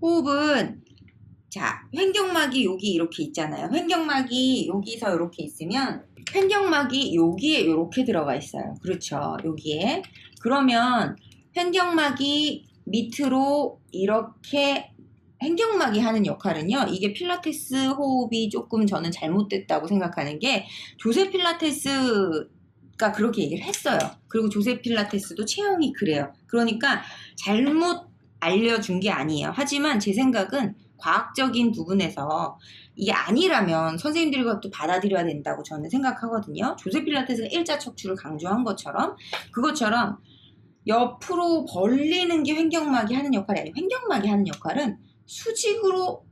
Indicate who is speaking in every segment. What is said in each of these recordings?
Speaker 1: 호흡은 자, 횡격막이 여기 이렇게 있잖아요. 횡격막이 여기서 이렇게 있으면 횡격막이 여기에 이렇게 들어가 있어요. 그렇죠. 여기에. 그러면 횡격막이 밑으로 이렇게 횡격막이 하는 역할은요. 이게 필라테스 호흡이 조금 저는 잘못됐다고 생각하는 게 조세 필라테스가 그렇게 얘기를 했어요. 그리고 조세 필라테스도 체형이 그래요. 그러니까 잘못 알려준 게 아니에요. 하지만 제 생각은 과학적인 부분에서 이게 아니라면 선생님들이 그것도 받아들여야 된다고 저는 생각하거든요. 조세 필라테스가 일자 척추를 강조한 것처럼 그것처럼 옆으로 벌리는 게 횡격막이 하는 역할이 아니에요. 횡격막이 하는 역할은 수직으로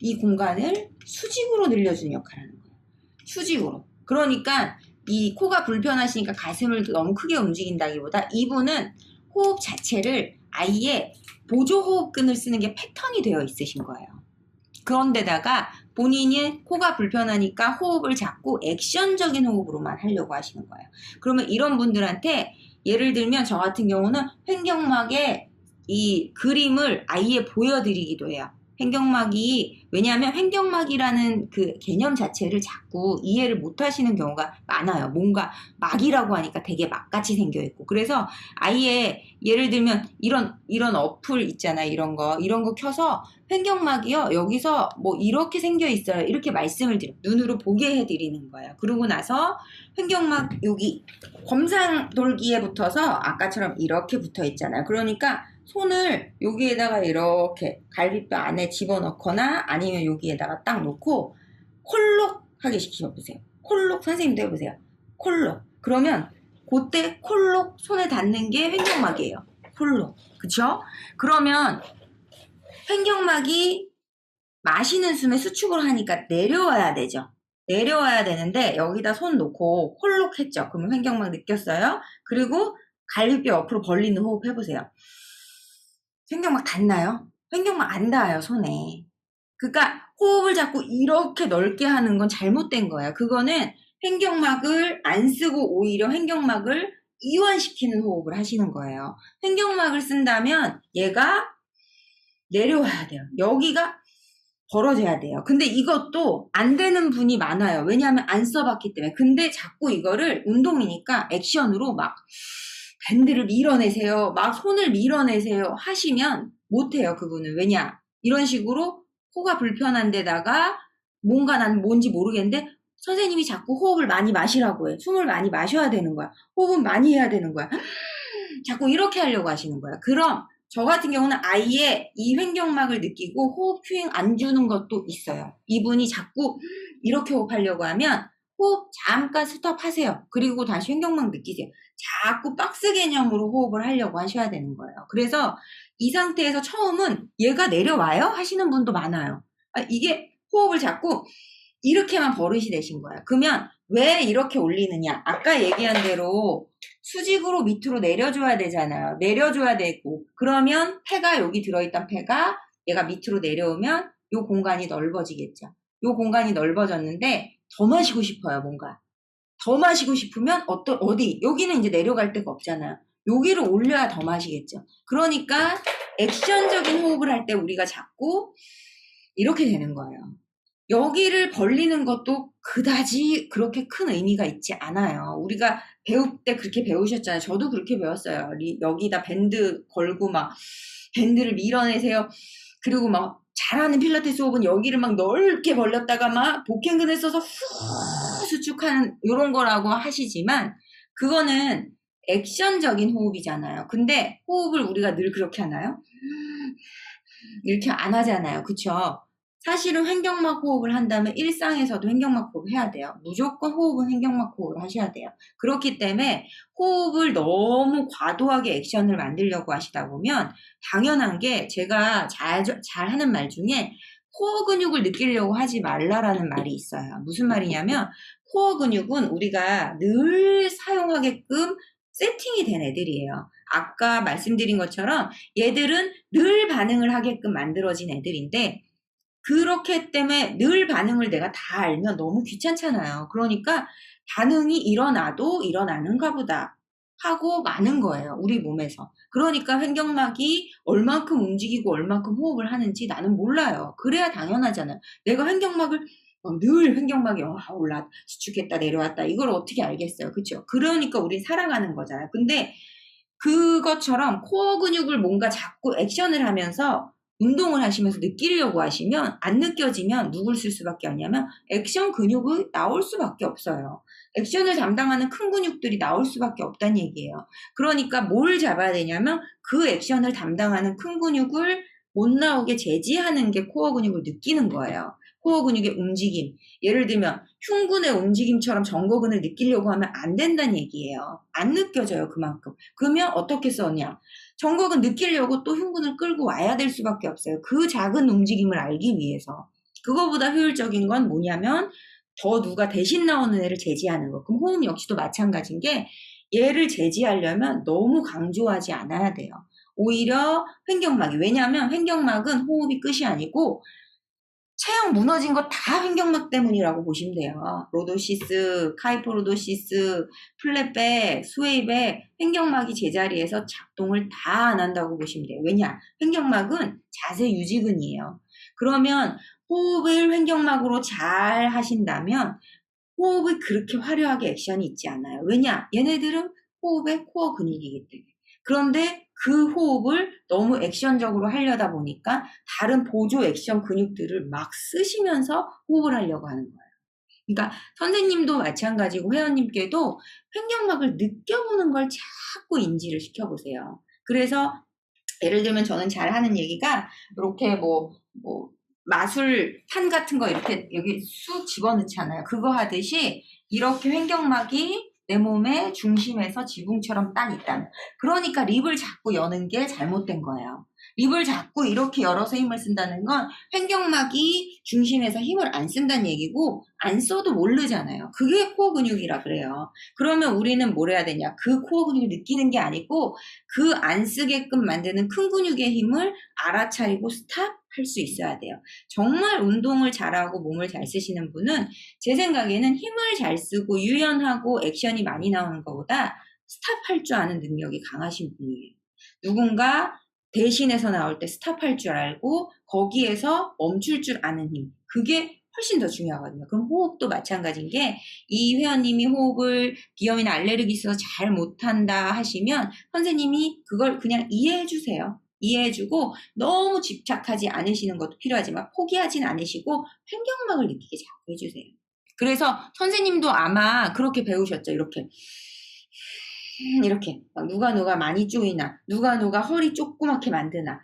Speaker 1: 이 공간을 수직으로 늘려주는 역할을 하는 거예요. 수직으로. 그러니까 이 코가 불편하시니까 가슴을 너무 크게 움직인다기보다 이분은 호흡 자체를 아예 보조호흡근을 쓰는 게 패턴이 되어 있으신 거예요. 그런데다가 본인이 코가 불편하니까 호흡을 자꾸 액션적인 호흡으로만 하려고 하시는 거예요. 그러면 이런 분들한테 예를 들면 저 같은 경우는 횡격막의 이 그림을 아예 보여드리기도 해요. 횡격막이 왜냐하면 횡격막이라는 그 개념 자체를 자꾸 이해를 못 하시는 경우가 많아요. 뭔가 막이라고 하니까 되게 막같이 생겨 있고 그래서 아예 예를 들면 이런 어플 있잖아요. 이런 거 켜서 횡격막이요. 여기서 뭐 이렇게 생겨 있어요. 이렇게 말씀을 드려 눈으로 보게 해드리는 거예요. 그러고 나서 횡격막 여기 검상돌기에 붙어서 아까처럼 이렇게 붙어 있잖아요. 그러니까 손을 여기에다가 이렇게 갈비뼈 안에 집어넣거나 아니면 여기에다가 딱 놓고 콜록 하게 시켜보세요. 콜록 선생님도 해보세요. 콜록. 그러면 그때 콜록 손에 닿는 게 횡격막이에요. 콜록. 그쵸? 그러면 횡격막이 마시는 숨에 수축을 하니까 내려와야 되죠. 내려와야 되는데 여기다 손 놓고 콜록 했죠. 그러면 횡격막 느꼈어요? 그리고 갈비뼈 옆으로 벌리는 호흡 해보세요. 횡격막 닿나요? 횡격막 안 닿아요, 손에. 그러니까 호흡을 자꾸 이렇게 넓게 하는 건 잘못된 거예요. 그거는 횡격막을 안 쓰고 오히려 횡격막을 이완시키는 호흡을 하시는 거예요. 횡격막을 쓴다면 얘가 내려와야 돼요. 여기가 벌어져야 돼요. 근데 이것도 안 되는 분이 많아요. 왜냐하면 안 써봤기 때문에. 근데 자꾸 이거를 운동이니까 액션으로 막 밴드를 밀어내세요. 막 손을 밀어내세요. 하시면 못해요. 그분은. 왜냐? 이런 식으로 코가 불편한 데다가 뭔가 난 뭔지 모르겠는데 선생님이 자꾸 호흡을 많이 마시라고 해. 숨을 많이 마셔야 되는 거야. 호흡은 많이 해야 되는 거야. 자꾸 이렇게 하려고 하시는 거야. 그럼 저 같은 경우는 아예 이 횡격막을 느끼고 호흡 큐잉 안 주는 것도 있어요. 이분이 자꾸 이렇게 호흡하려고 하면 호흡 잠깐 스톱하세요. 그리고 다시 횡격막 느끼세요. 자꾸 박스 개념으로 호흡을 하려고 하셔야 되는 거예요. 그래서 이 상태에서 처음은 얘가 내려와요? 하시는 분도 많아요. 이게 호흡을 자꾸 이렇게만 버릇이 되신 거예요. 그러면 왜 이렇게 올리느냐? 아까 얘기한 대로 수직으로 밑으로 내려줘야 되잖아요. 내려줘야 되고 그러면 폐가 여기 들어있던 폐가 얘가 밑으로 내려오면 이 공간이 넓어지겠죠. 이 공간이 넓어졌는데 더 마시고 싶어요. 뭔가 더 마시고 싶으면 어디 여기는 이제 내려갈 데가 없잖아요. 여기를 올려야 더 마시겠죠. 그러니까 액션적인 호흡을 할 때 우리가 자꾸 이렇게 되는 거예요. 여기를 벌리는 것도 그다지 그렇게 큰 의미가 있지 않아요. 우리가 배울 때 그렇게 배우셨잖아요. 저도 그렇게 배웠어요. 여기다 밴드 걸고 막 밴드를 밀어내세요. 그리고 막 잘하는 필라테스 호흡은 여기를 막 넓게 벌렸다가 막 복행근을 써서 후 수축하는 이런 거라고 하시지만 그거는 액션적인 호흡이잖아요. 근데 호흡을 우리가 늘 그렇게 하나요? 이렇게 안 하잖아요. 그쵸? 사실은 횡격막 호흡을 한다면 일상에서도 횡격막 호흡 해야 돼요. 무조건 호흡은 횡격막 호흡을 하셔야 돼요. 그렇기 때문에 호흡을 너무 과도하게 액션을 만들려고 하시다 보면 당연한 게 제가 잘 하는 말 중에 코어 근육을 느끼려고 하지 말라라는 말이 있어요. 무슨 말이냐면 코어 근육은 우리가 늘 사용하게끔 세팅이 된 애들이에요. 아까 말씀드린 것처럼 얘들은 늘 반응을 하게끔 만들어진 애들인데 그렇기 때문에 늘 반응을 내가 다 알면 너무 귀찮잖아요. 그러니까 반응이 일어나도 일어나는가 보다 하고 마는 거예요. 우리 몸에서. 그러니까 횡격막이 얼만큼 움직이고 얼만큼 호흡을 하는지 나는 몰라요. 그래야 당연하잖아요. 내가 횡격막을 늘 횡격막이 올라 수축했다 내려왔다 이걸 어떻게 알겠어요. 그렇죠? 그러니까 우린 살아가는 거잖아요. 근데 그것처럼 코어 근육을 뭔가 자꾸 액션을 하면서 운동을 하시면서 느끼려고 하시면 안 느껴지면 누굴 쓸 수밖에 없냐면 액션 근육이 나올 수밖에 없어요. 액션을 담당하는 큰 근육들이 나올 수밖에 없다는 얘기예요. 그러니까 뭘 잡아야 되냐면 그 액션을 담당하는 큰 근육을 못 나오게 제지하는 게 코어 근육을 느끼는 거예요. 코어 근육의 움직임. 예를 들면 흉근의 움직임처럼 정거근을 느끼려고 하면 안 된다는 얘기예요. 안 느껴져요, 그만큼. 그러면 어떻게 써냐? 정거근 느끼려고 또 흉근을 끌고 와야 될 수밖에 없어요. 그 작은 움직임을 알기 위해서. 그거보다 효율적인 건 뭐냐면 더 누가 대신 나오는 애를 제지하는 거. 그럼 호흡 역시도 마찬가지인 게 얘를 제지하려면 너무 강조하지 않아야 돼요. 오히려 횡격막이. 왜냐하면 횡격막은 호흡이 끝이 아니고 체형 무너진 거 다 횡격막 때문이라고 보시면 돼요. 로도시스, 카이포로도시스, 플랫백, 스웨이백, 횡격막이 제자리에서 작동을 다 안 한다고 보시면 돼요. 왜냐? 횡격막은 자세 유지근이에요. 그러면 호흡을 횡격막으로 잘 하신다면 호흡이 그렇게 화려하게 액션이 있지 않아요. 왜냐? 얘네들은 호흡의 코어 근육이기 때문에. 그런데 그 호흡을 너무 액션적으로 하려다 보니까 다른 보조 액션 근육들을 막 쓰시면서 호흡을 하려고 하는 거예요. 그러니까 선생님도 마찬가지고 회원님께도 횡격막을 느껴보는 걸 자꾸 인지를 시켜보세요. 그래서 예를 들면 저는 잘 하는 얘기가 이렇게 마술판 같은 거 이렇게 여기 쑥 집어넣잖아요. 그거 하듯이 이렇게 횡격막이 내 몸의 중심에서 지붕처럼 딱 있다는. 그러니까 립을 자꾸 여는 게 잘못된 거예요. 립을 자꾸 이렇게 열어서 힘을 쓴다는 건 횡격막이 중심에서 힘을 안 쓴다는 얘기고 안 써도 모르잖아요. 그게 코어 근육이라 그래요. 그러면 우리는 뭘 해야 되냐? 그 코어 근육을 느끼는 게 아니고 그 안 쓰게끔 만드는 큰 근육의 힘을 알아차리고 스탑할 수 있어야 돼요. 정말 운동을 잘하고 몸을 잘 쓰시는 분은 제 생각에는 힘을 잘 쓰고 유연하고 액션이 많이 나오는 것보다 스탑할 줄 아는 능력이 강하신 분이에요. 누군가 대신해서 나올 때 스탑할 줄 알고 거기에서 멈출 줄 아는 힘. 그게 훨씬 더 중요하거든요. 그럼 호흡도 마찬가지인 게 이 회원님이 호흡을 비염이나 알레르기 있어서 잘 못한다 하시면 선생님이 그걸 그냥 이해해 주세요. 이해해주고 너무 집착하지 않으시는 것도 필요하지만 포기하진 않으시고 횡격막을 느끼게 자꾸 해주세요. 그래서 선생님도 아마 그렇게 배우셨죠. 이렇게 누가 많이 쪼이나 누가 허리 조그맣게 만드나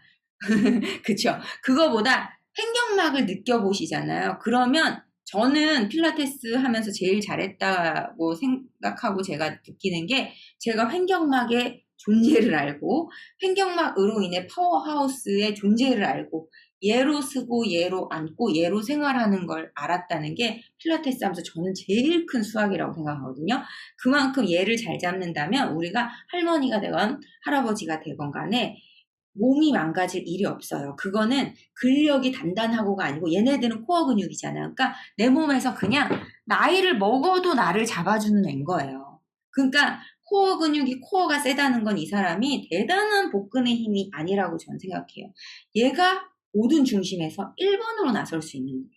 Speaker 1: 그쵸? 그거보다 횡격막을 느껴보시잖아요. 그러면 저는 필라테스 하면서 제일 잘했다고 생각하고 제가 느끼는 게 제가 횡격막의 존재를 알고 횡격막으로 인해 파워하우스의 존재를 알고 얘로 쓰고 얘로 앉고 얘로 생활하는 걸 알았다는 게 필라테스 하면서 저는 제일 큰 수학이라고 생각하거든요. 그만큼 얘를 잘 잡는다면 우리가 할머니가 되건 할아버지가 되건 간에 몸이 망가질 일이 없어요. 그거는 근력이 단단하고가 아니고 얘네들은 코어 근육이잖아요. 그러니까 내 몸에서 그냥 나이를 먹어도 나를 잡아주는 애인 거예요. 그러니까 코어 근육이 코어가 세다는 건 이 사람이 대단한 복근의 힘이 아니라고 저는 생각해요. 얘가 모든 중심에서 1번으로 나설 수 있는 거예요.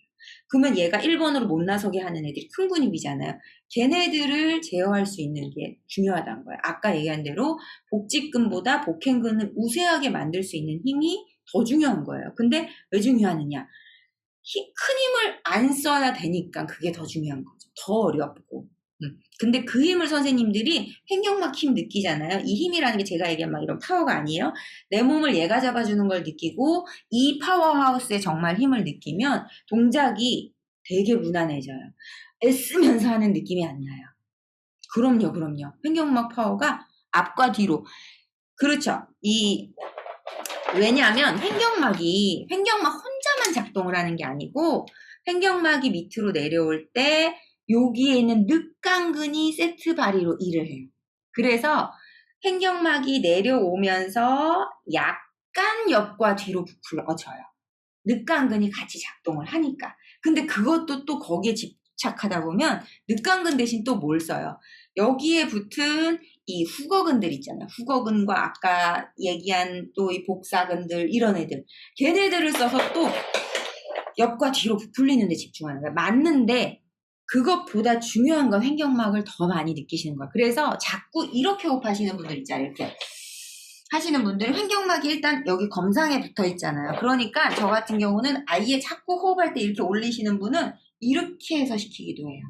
Speaker 1: 그러면 얘가 1번으로 못 나서게 하는 애들이 큰 근육이잖아요. 걔네들을 제어할 수 있는 게 중요하다는 거예요. 아까 얘기한 대로 복직근보다 복행근을 우세하게 만들 수 있는 힘이 더 중요한 거예요. 근데 왜 중요하느냐? 큰 힘을 안 써야 되니까 그게 더 중요한 거죠. 더 어렵고. 근데 그 힘을 선생님들이 횡격막 힘 느끼잖아요. 이 힘이라는 게 제가 얘기한 막 이런 파워가 아니에요. 내 몸을 얘가 잡아주는 걸 느끼고 이 파워하우스에 정말 힘을 느끼면 동작이 되게 무난해져요. 애쓰면서 하는 느낌이 안 나요. 그럼요. 횡격막 파워가 앞과 뒤로. 그렇죠. 왜냐하면 횡격막 혼자만 작동을 하는 게 아니고 횡격막이 밑으로 내려올 때 여기에 있는 늑강근이 세트 바리로 일을 해요. 그래서 횡격막이 내려오면서 약간 옆과 뒤로 부풀어져요. 늑강근이 같이 작동을 하니까. 근데 그것도 또 거기에 부착하다 보면 늑간근 대신 또 뭘 써요? 여기에 붙은 이 후거근들 있잖아요. 후거근과 아까 얘기한 또 이 복사근들 이런 애들. 걔네들을 써서 또 옆과 뒤로 부풀리는 데 집중하는 거예요. 맞는데 그것보다 중요한 건 횡격막을 더 많이 느끼시는 거예요. 그래서 자꾸 이렇게 호흡하시는 분들 있잖아요. 이렇게 하시는 분들이 횡격막이 일단 여기 검상에 붙어 있잖아요. 그러니까 저 같은 경우는 아예 자꾸 호흡할 때 이렇게 올리시는 분은 이렇게 해서 시키기도 해요.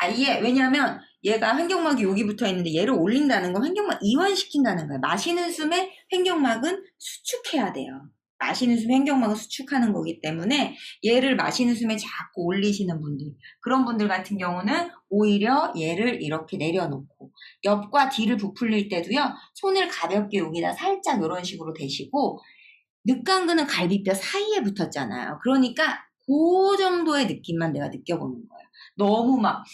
Speaker 1: 아예 왜냐하면 얘가 횡격막이 여기 붙어 있는데 얘를 올린다는 건 횡격막 이완시킨다는 거예요. 마시는 숨에 횡격막은 수축해야 돼요. 마시는 숨에 횡격막은 수축하는 거기 때문에 얘를 마시는 숨에 자꾸 올리시는 분들, 그런 분들 같은 경우는 오히려 얘를 이렇게 내려놓고 옆과 뒤를 부풀릴 때도요, 손을 가볍게 여기다 살짝 이런 식으로 대시고, 늑간근은 갈비뼈 사이에 붙었잖아요. 그러니까 그 정도의 느낌만 내가 느껴보는 거예요. 너무 막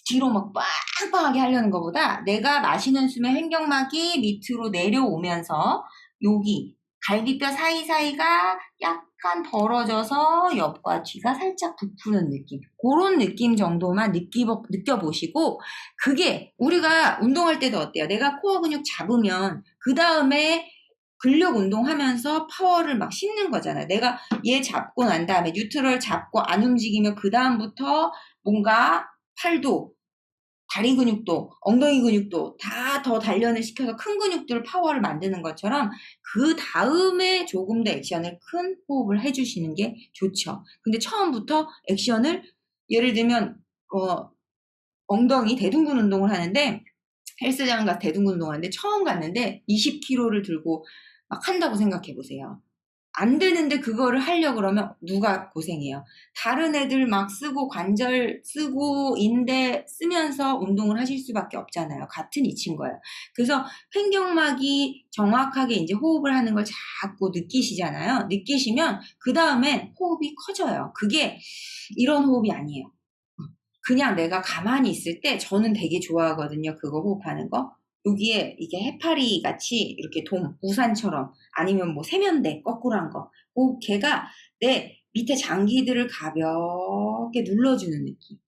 Speaker 1: 뒤로 막 빵빵하게 하려는 것보다 내가 마시는 숨에 횡격막이 밑으로 내려오면서 여기 갈비뼈 사이사이가 약간 벌어져서 옆과 뒤가 살짝 부푸는 느낌, 그런 느낌 정도만 느껴보시고, 그게 우리가 운동할 때도 어때요? 내가 코어 근육 잡으면 그 다음에 근력 운동하면서 파워를 막 싣는 거잖아요. 내가 얘 잡고 난 다음에 뉴트럴 잡고 안 움직이면 그 다음부터 뭔가 팔도, 다리 근육도, 엉덩이 근육도 다 더 단련을 시켜서 큰 근육들 파워를 만드는 것처럼 그 다음에 조금 더 액션을 큰 호흡을 해주시는 게 좋죠. 근데 처음부터 액션을 예를 들면 엉덩이 대둔근 운동을 하는데, 헬스장 가서 대둔근 운동하는데 처음 갔는데 20kg를 들고 막 한다고 생각해 보세요. 안 되는데 그거를 하려고 그러면 누가 고생해요? 다른 애들 막 쓰고 관절 쓰고 인대 쓰면서 운동을 하실 수밖에 없잖아요. 같은 이치인 거예요. 그래서 횡격막이 정확하게 이제 호흡을 하는 걸 자꾸 느끼시잖아요. 느끼시면 그 다음에 호흡이 커져요. 그게 이런 호흡이 아니에요. 그냥 내가 가만히 있을 때 저는 되게 좋아하거든요. 그거 호흡하는 거. 여기에 이게 해파리 같이 이렇게 우산처럼, 아니면 뭐 세면대 거꾸로 한 거. 걔가 내 밑에 장기들을 가볍게 눌러주는 느낌.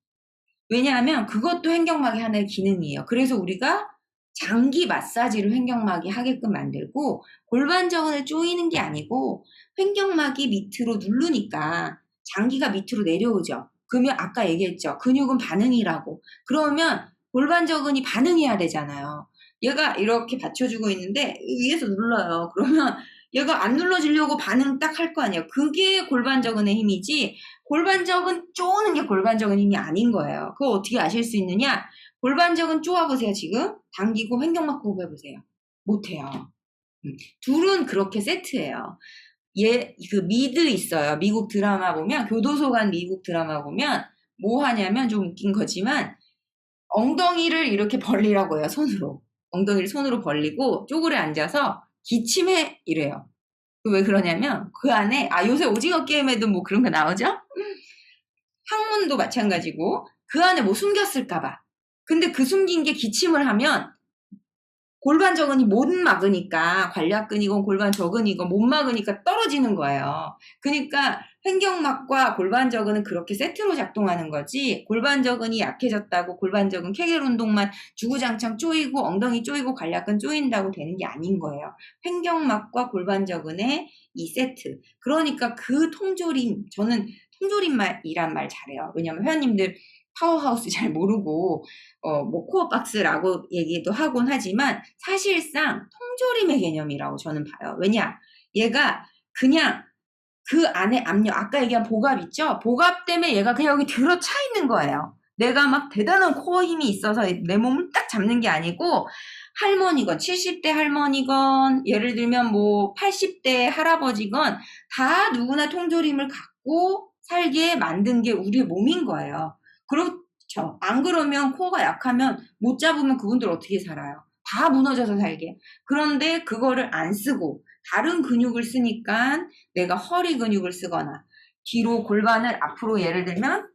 Speaker 1: 왜냐하면 그것도 횡격막이 하나의 기능이에요. 그래서 우리가 장기 마사지를 횡격막이 하게끔 만들고, 골반정을 조이는 게 아니고 횡격막이 밑으로 누르니까 장기가 밑으로 내려오죠. 그러면 아까 얘기했죠. 근육은 반응이라고. 그러면 골반저근이 반응해야 되잖아요. 얘가 이렇게 받쳐주고 있는데 위에서 눌러요. 그러면 얘가 안 눌러지려고 반응 딱 할 거 아니에요. 그게 골반저근의 힘이지, 골반저근 쪼는 게 골반저근 힘이 아닌 거예요. 그거 어떻게 아실 수 있느냐? 골반저근 쪼아보세요. 지금 당기고 횡격막 호흡 해보세요. 못해요. 둘은 그렇게 세트예요. 그 미드 있어요. 미국 드라마 보면, 교도소 간 미국 드라마 보면 뭐 하냐면, 좀 웃긴 거지만 엉덩이를 이렇게 벌리라고 해요. 손으로. 엉덩이를 손으로 벌리고 쪼그려 앉아서 기침해 이래요. 왜 그러냐면 그 안에, 요새 오징어 게임에도 뭐 그런 거 나오죠? 항문도 마찬가지고 그 안에 뭐 숨겼을까봐. 근데 그 숨긴 게 기침을 하면 골반저근이 못 막으니까, 관략근이건 골반저근이건 못 막으니까 떨어지는 거예요. 그러니까 횡격막과 골반저근은 그렇게 세트로 작동하는 거지, 골반저근이 약해졌다고 골반저근 케겔 운동만 주구장창 쪼이고 엉덩이 쪼이고 관략근 쪼인다고 되는 게 아닌 거예요. 횡격막과 골반저근의 이 세트. 그러니까 그 통조림, 저는 통조림이란 말 잘해요. 왜냐면 회원님들 파워하우스 잘 모르고 뭐 코어 박스라고 얘기도 하곤 하지만 사실상 통조림의 개념이라고 저는 봐요. 왜냐? 얘가 그냥 그 안에 압력, 아까 얘기한 복압 있죠? 복압 때문에 얘가 그냥 여기 들어차 있는 거예요. 내가 막 대단한 코어 힘이 있어서 내 몸을 딱 잡는 게 아니고, 할머니건 70대 할머니건 예를 들면 뭐 80대 할아버지건 다 누구나 통조림을 갖고 살게 만든 게 우리의 몸인 거예요. 그렇죠. 안 그러면 코어가 약하면 못 잡으면 그분들 어떻게 살아요? 다 무너져서 살게. 그런데 그거를 안 쓰고 다른 근육을 쓰니까, 내가 허리 근육을 쓰거나 뒤로 골반을 앞으로, 예를 들면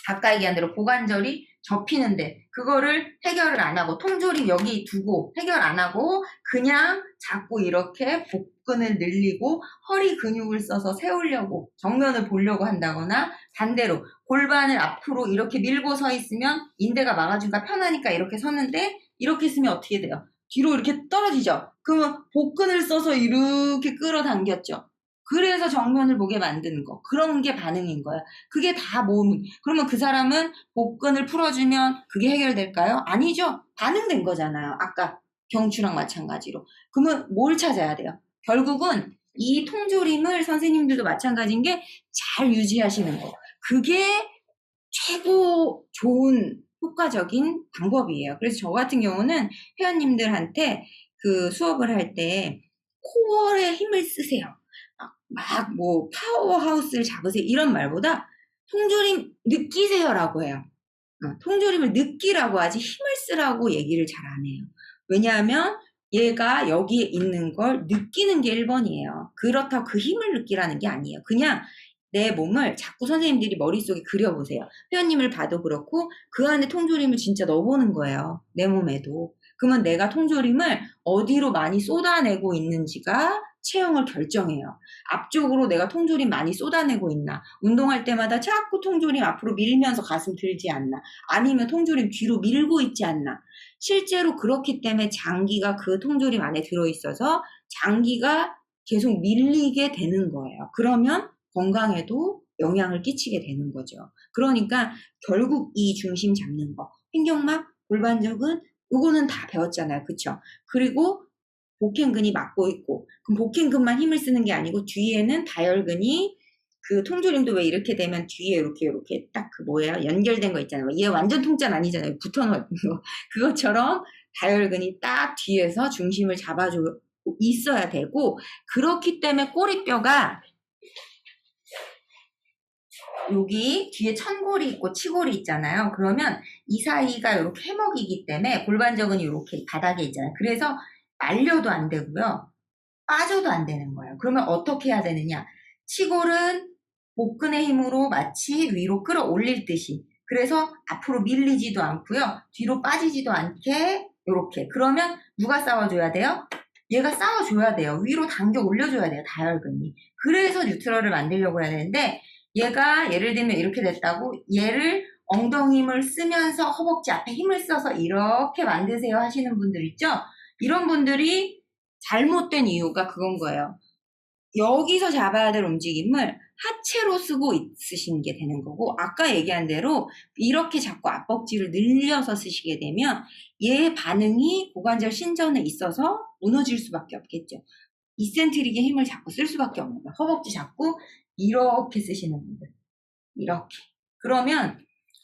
Speaker 1: 아까 얘기한 대로 고관절이 접히는데 그거를 해결을 안 하고 통조림 여기 두고 해결 안 하고 그냥 자꾸 이렇게 복근을 늘리고 허리 근육을 써서 세우려고 정면을 보려고 한다거나 반대로 골반을 앞으로 이렇게 밀고 서 있으면 인대가 막아주니까 편하니까 이렇게 서는데 이렇게 쓰면 어떻게 돼요? 뒤로 이렇게 떨어지죠? 그러면 복근을 써서 이렇게 끌어당겼죠? 그래서 정면을 보게 만드는 거. 그런 게 반응인 거야. 그게 다 모으면. 그러면 그 사람은 복근을 풀어주면 그게 해결될까요? 아니죠. 반응된 거잖아요. 아까 경추랑 마찬가지로. 그러면 뭘 찾아야 돼요? 결국은 이 통조림을 선생님들도 마찬가지인 게 잘 유지하시는 거. 그게 최고 좋은 효과적인 방법이에요. 그래서 저 같은 경우는 회원님들한테 그 수업을 할 때 코어에 힘을 쓰세요. 막 뭐 파워하우스를 잡으세요. 이런 말보다 통조림 느끼세요라고 해요. 통조림을 느끼라고 하지 힘을 쓰라고 얘기를 잘 안 해요. 왜냐하면 얘가 여기에 있는 걸 느끼는 게 1번이에요. 그렇다고 그 힘을 느끼라는 게 아니에요. 그냥 내 몸을 자꾸 선생님들이 머릿속에 그려보세요. 회원님을 봐도 그렇고 그 안에 통조림을 진짜 넣어보는 거예요. 내 몸에도. 그러면 내가 통조림을 어디로 많이 쏟아내고 있는지가 체형을 결정해요. 앞쪽으로 내가 통조림 많이 쏟아내고 있나? 운동할 때마다 자꾸 통조림 앞으로 밀면서 가슴 들지 않나? 아니면 통조림 뒤로 밀고 있지 않나? 실제로 그렇기 때문에 장기가 그 통조림 안에 들어있어서 장기가 계속 밀리게 되는 거예요. 그러면 건강에도 영향을 끼치게 되는 거죠. 그러니까 결국 이 중심 잡는 거, 횡격막, 골반적은 요거는 다 배웠잖아요. 그쵸? 그리고 복행근이 막고 있고, 그럼 복행근만 힘을 쓰는 게 아니고 뒤에는 다혈근이 그 통조림도 왜 이렇게 되면 뒤에 이렇게 딱 그 뭐예요? 연결된 거 있잖아요. 얘 완전 통짜는 아니잖아요. 붙어놓은 거. 그것처럼 다혈근이 딱 뒤에서 중심을 잡아주고 있어야 되고, 그렇기 때문에 꼬리뼈가 여기 뒤에 천골이 있고 치골이 있잖아요. 그러면 이 사이가 이렇게 해먹이기 때문에 골반적은 이렇게 바닥에 있잖아요. 그래서 말려도 안 되고요. 빠져도 안 되는 거예요. 그러면 어떻게 해야 되느냐? 치골은 복근의 힘으로 마치 위로 끌어올릴 듯이. 그래서 앞으로 밀리지도 않고요. 뒤로 빠지지도 않게 이렇게. 그러면 누가 싸워줘야 돼요? 얘가 싸워줘야 돼요. 위로 당겨 올려줘야 돼요. 다혈근이. 그래서 뉴트럴을 만들려고 해야 되는데 얘가 예를 들면 이렇게 됐다고 얘를 엉덩이 힘을 쓰면서 허벅지 앞에 힘을 써서 이렇게 만드세요 하시는 분들 있죠? 이런 분들이 잘못된 이유가 그건 거예요. 여기서 잡아야 될 움직임을 하체로 쓰고 있으신 게 되는 거고 아까 얘기한 대로 이렇게 자꾸 앞벅지를 늘려서 쓰시게 되면 얘 반응이 고관절 신전에 있어서 무너질 수밖에 없겠죠. 이센트릭의 힘을 자꾸 쓸 수밖에 없는 거예요. 허벅지 자꾸 이렇게 쓰시는 분들. 이렇게. 그러면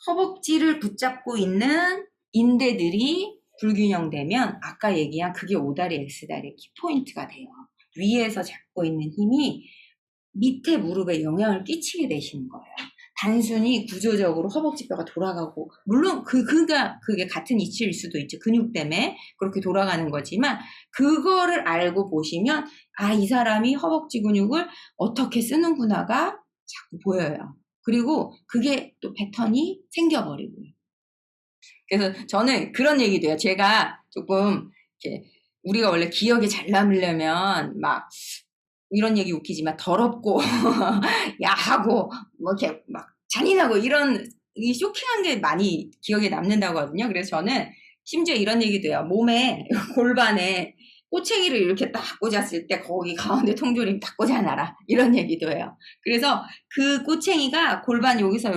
Speaker 1: 허벅지를 붙잡고 있는 인대들이 불균형되면 아까 얘기한 그게 오다리 X다리의 키포인트가 돼요. 위에서 잡고 있는 힘이 밑에 무릎에 영향을 끼치게 되시는 거예요. 단순히 구조적으로 허벅지뼈가 돌아가고 물론 그게 같은 이치일 수도 있죠. 근육 때문에 그렇게 돌아가는 거지만 그거를 알고 보시면 아, 이 사람이 허벅지 근육을 어떻게 쓰는구나가 자꾸 보여요. 그리고 그게 또 패턴이 생겨버리고요. 그래서 저는 그런 얘기도 해요. 제가 조금 이렇게 우리가 원래 기억에 잘 남으려면 막 이런 얘기 웃기지만 더럽고 야하고 뭐 이렇게 막 잔인하고 이런 이 쇼킹한 게 많이 기억에 남는다고 하거든요. 그래서 저는 심지어 이런 얘기도 해요. 몸에 골반에 꼬챙이를 이렇게 딱 꽂았을 때 거기 가운데 통조림 딱 꽂아놔라 이런 얘기도 해요. 그래서 그 꼬챙이가 골반 여기서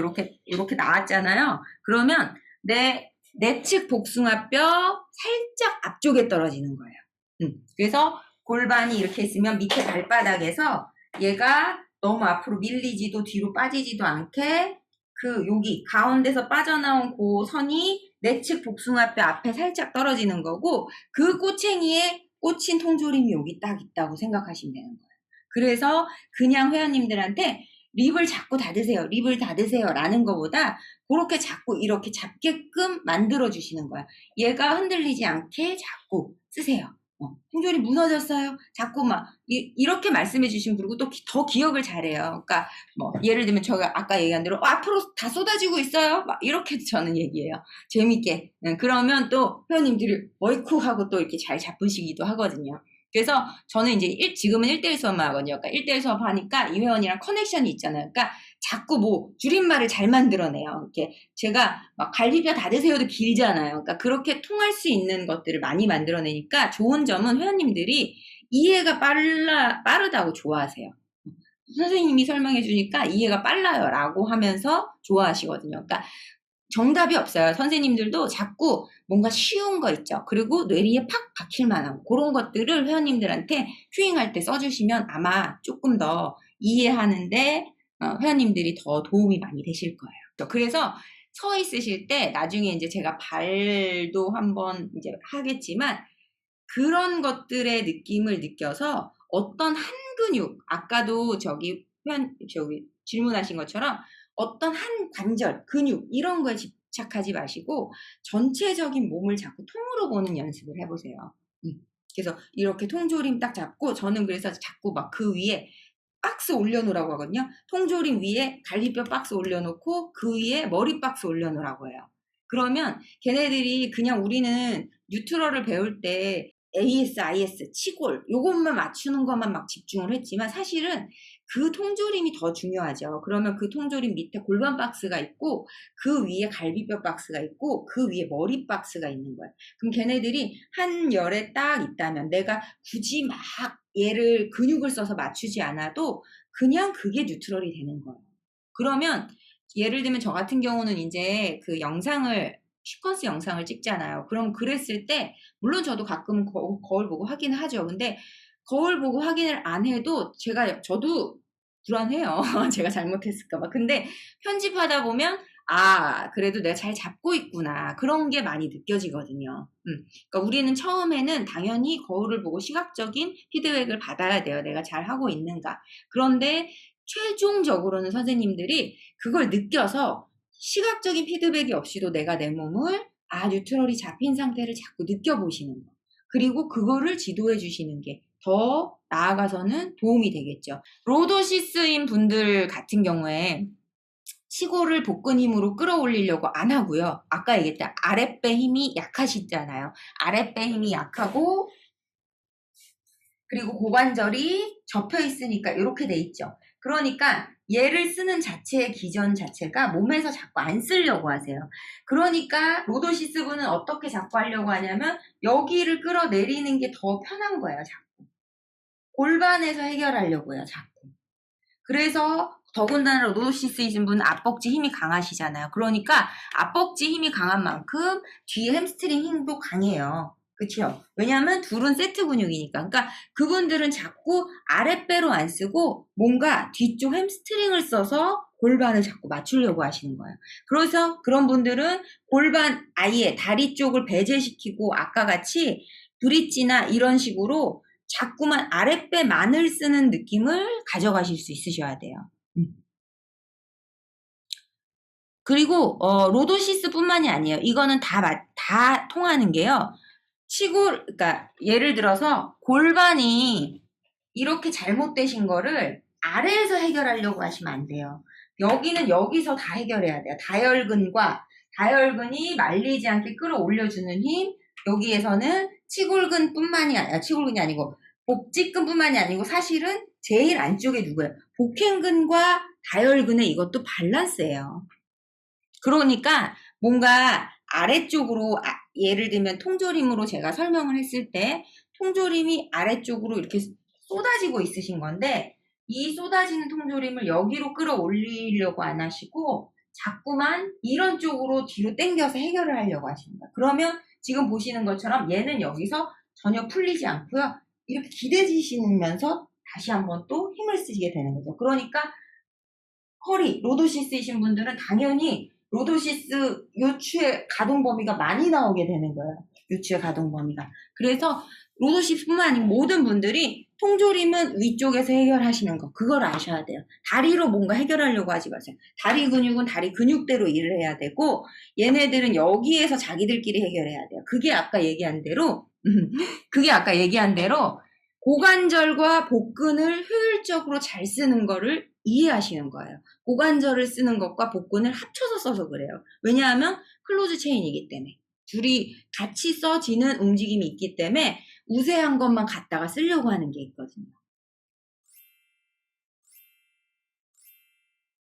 Speaker 1: 이렇게 나왔잖아요. 그러면 내 내측 복숭아뼈 살짝 앞쪽에 떨어지는 거예요. 그래서 골반이 이렇게 있으면 밑에 발바닥에서 얘가 너무 앞으로 밀리지도 뒤로 빠지지도 않게 그 여기 가운데서 빠져나온 그 선이 내측 복숭아뼈 앞에 살짝 떨어지는 거고 그 꼬챙이에 꽂힌 통조림이 여기 딱 있다고 생각하시면 되는 거예요. 그래서 그냥 회원님들한테 립을 자꾸 닫으세요. 립을 닫으세요. 라는 것보다 그렇게 자꾸 이렇게 잡게끔 만들어 주시는 거야. 얘가 흔들리지 않게 자꾸 쓰세요. 통조림 무너졌어요. 자꾸 막 이렇게 말씀해 주시면 그리고 또 더 기억을 잘해요. 그러니까 뭐 예를 들면 제가 아까 얘기한 대로 앞으로 다 쏟아지고 있어요. 막 이렇게 저는 얘기해요. 재밌게. 그러면 또 회원님들이 어이쿠 하고 또 이렇게 잘 잡으시기도 하거든요. 그래서 저는 이제 지금은 1대1 수업만 하거든요. 그러니까 1대1 수업 하니까 이 회원이랑 커넥션이 있잖아요. 그러니까 자꾸 뭐 줄임말을 잘 만들어내요. 이렇게 제가 막 갈비뼈 다 드세요도 길잖아요. 그러니까 그렇게 통할 수 있는 것들을 많이 만들어내니까 좋은 점은 회원님들이 이해가 빠르다고 좋아하세요. 선생님이 설명해 주니까 이해가 빨라요 라고 하면서 좋아하시거든요. 그러니까 정답이 없어요. 선생님들도 자꾸 뭔가 쉬운 거 있죠. 그리고 뇌리에 팍 박힐 만한 그런 것들을 회원님들한테 큐잉할 때 써주시면 아마 조금 더 이해하는데 회원님들이 더 도움이 많이 되실 거예요. 그래서 서 있으실 때 나중에 이제 제가 발도 한번 이제 하겠지만 그런 것들의 느낌을 느껴서 어떤 한 근육, 아까도 저기 질문하신 것처럼 어떤 한 관절, 근육 이런 거에 집착하지 마시고 전체적인 몸을 자꾸 통으로 보는 연습을 해보세요. 그래서 이렇게 통조림 딱 잡고 저는 그래서 자꾸 막 그 위에 박스 올려놓으라고 하거든요. 통조림 위에 갈비뼈 박스 올려놓고 그 위에 머리 박스 올려놓으라고 해요. 그러면 걔네들이 그냥 우리는 뉴트럴을 배울 때 AS, IS, 치골 요것만 맞추는 것만 막 집중을 했지만 사실은 그 통조림이 더 중요하죠. 그러면 그 통조림 밑에 골반 박스가 있고 그 위에 갈비뼈 박스가 있고 그 위에 머리 박스가 있는 거예요. 그럼 걔네들이 한 열에 딱 있다면 내가 굳이 막 얘를 근육을 써서 맞추지 않아도 그냥 그게 뉴트럴이 되는 거예요. 그러면 예를 들면 저 같은 경우는 이제 그 영상을 시퀀스 영상을 찍잖아요. 그럼 그랬을 때 물론 저도 가끔 거울 보고 확인을 하죠. 근데 거울 보고 확인을 안 해도 저도 불안해요. 제가 잘못했을까 봐. 근데 편집하다 보면 그래도 내가 잘 잡고 있구나. 그런 게 많이 느껴지거든요. 그러니까 우리는 처음에는 당연히 거울을 보고 시각적인 피드백을 받아야 돼요. 내가 잘 하고 있는가. 그런데 최종적으로는 선생님들이 그걸 느껴서 시각적인 피드백이 없이도 내가 내 몸을 뉴트럴이 잡힌 상태를 자꾸 느껴보시는 거. 그리고 그거를 지도해 주시는 게 더 나아가서는 도움이 되겠죠. 로도시스인 분들 같은 경우에 치골을 복근 힘으로 끌어올리려고 안 하고요. 아까 얘기했던 아랫배 힘이 약하시잖아요. 아랫배 힘이 약하고 그리고 고관절이 접혀 있으니까 이렇게 돼 있죠. 그러니까 얘를 쓰는 자체의 기전 자체가 몸에서 자꾸 안 쓰려고 하세요. 그러니까 로도시스 분은 어떻게 자꾸 하려고 하냐면 여기를 끌어내리는 게 더 편한 거예요. 자꾸. 골반에서 해결하려고 해요. 자꾸. 그래서 더군다나 로도시스이신 분은 앞벅지 힘이 강하시잖아요. 그러니까 앞벅지 힘이 강한 만큼 뒤에 햄스트링 힘도 강해요. 그렇죠? 왜냐하면 둘은 세트 근육이니까. 그러니까 그분들은 자꾸 아랫배로 안 쓰고 뭔가 뒤쪽 햄스트링을 써서 골반을 자꾸 맞추려고 하시는 거예요. 그래서 그런 분들은 골반 아예 다리 쪽을 배제시키고 아까 같이 브릿지나 이런 식으로 자꾸만 아랫배만을 쓰는 느낌을 가져가실 수 있으셔야 돼요. 그리고 로도시스뿐만이 아니에요. 이거는 다 통하는 게요. 그러니까 예를 들어서 골반이 이렇게 잘못되신 거를 아래에서 해결하려고 하시면 안 돼요. 여기는 여기서 다 해결해야 돼요. 다혈근이 말리지 않게 끌어올려주는 힘, 여기에서는 치골근이 아니고 복직근뿐만이 아니고 사실은 제일 안쪽에 누구예요? 복행근과 다혈근의 이것도 밸런스예요. 그러니까 뭔가 아래쪽으로 예를 들면 통조림으로 제가 설명을 했을 때 통조림이 아래쪽으로 이렇게 쏟아지고 있으신 건데 이 쏟아지는 통조림을 여기로 끌어올리려고 안 하시고 자꾸만 이런 쪽으로 뒤로 당겨서 해결을 하려고 하십니다. 그러면 지금 보시는 것처럼 얘는 여기서 전혀 풀리지 않고요. 이렇게 기대지시면서 다시 한번 또 힘을 쓰시게 되는 거죠. 그러니까 허리, 로도시스이신 분들은 당연히 로도시스 요추의 가동 범위가 많이 나오게 되는 거예요. 요추의 가동 범위가. 그래서 로도시스뿐만 아니고 모든 분들이 통조림은 위쪽에서 해결하시는 거. 그걸 아셔야 돼요. 다리로 뭔가 해결하려고 하지 마세요. 다리 근육은 다리 근육대로 일을 해야 되고 얘네들은 여기에서 자기들끼리 해결해야 돼요. 그게 아까 얘기한 대로 고관절과 복근을 효율적으로 잘 쓰는 거를 이해하시는 거예요. 고관절을 쓰는 것과 복근을 합쳐서 써서 그래요. 왜냐하면 클로즈 체인이기 때문에. 둘이 같이 써지는 움직임이 있기 때문에 우세한 것만 갖다가 쓰려고 하는 게 있거든요.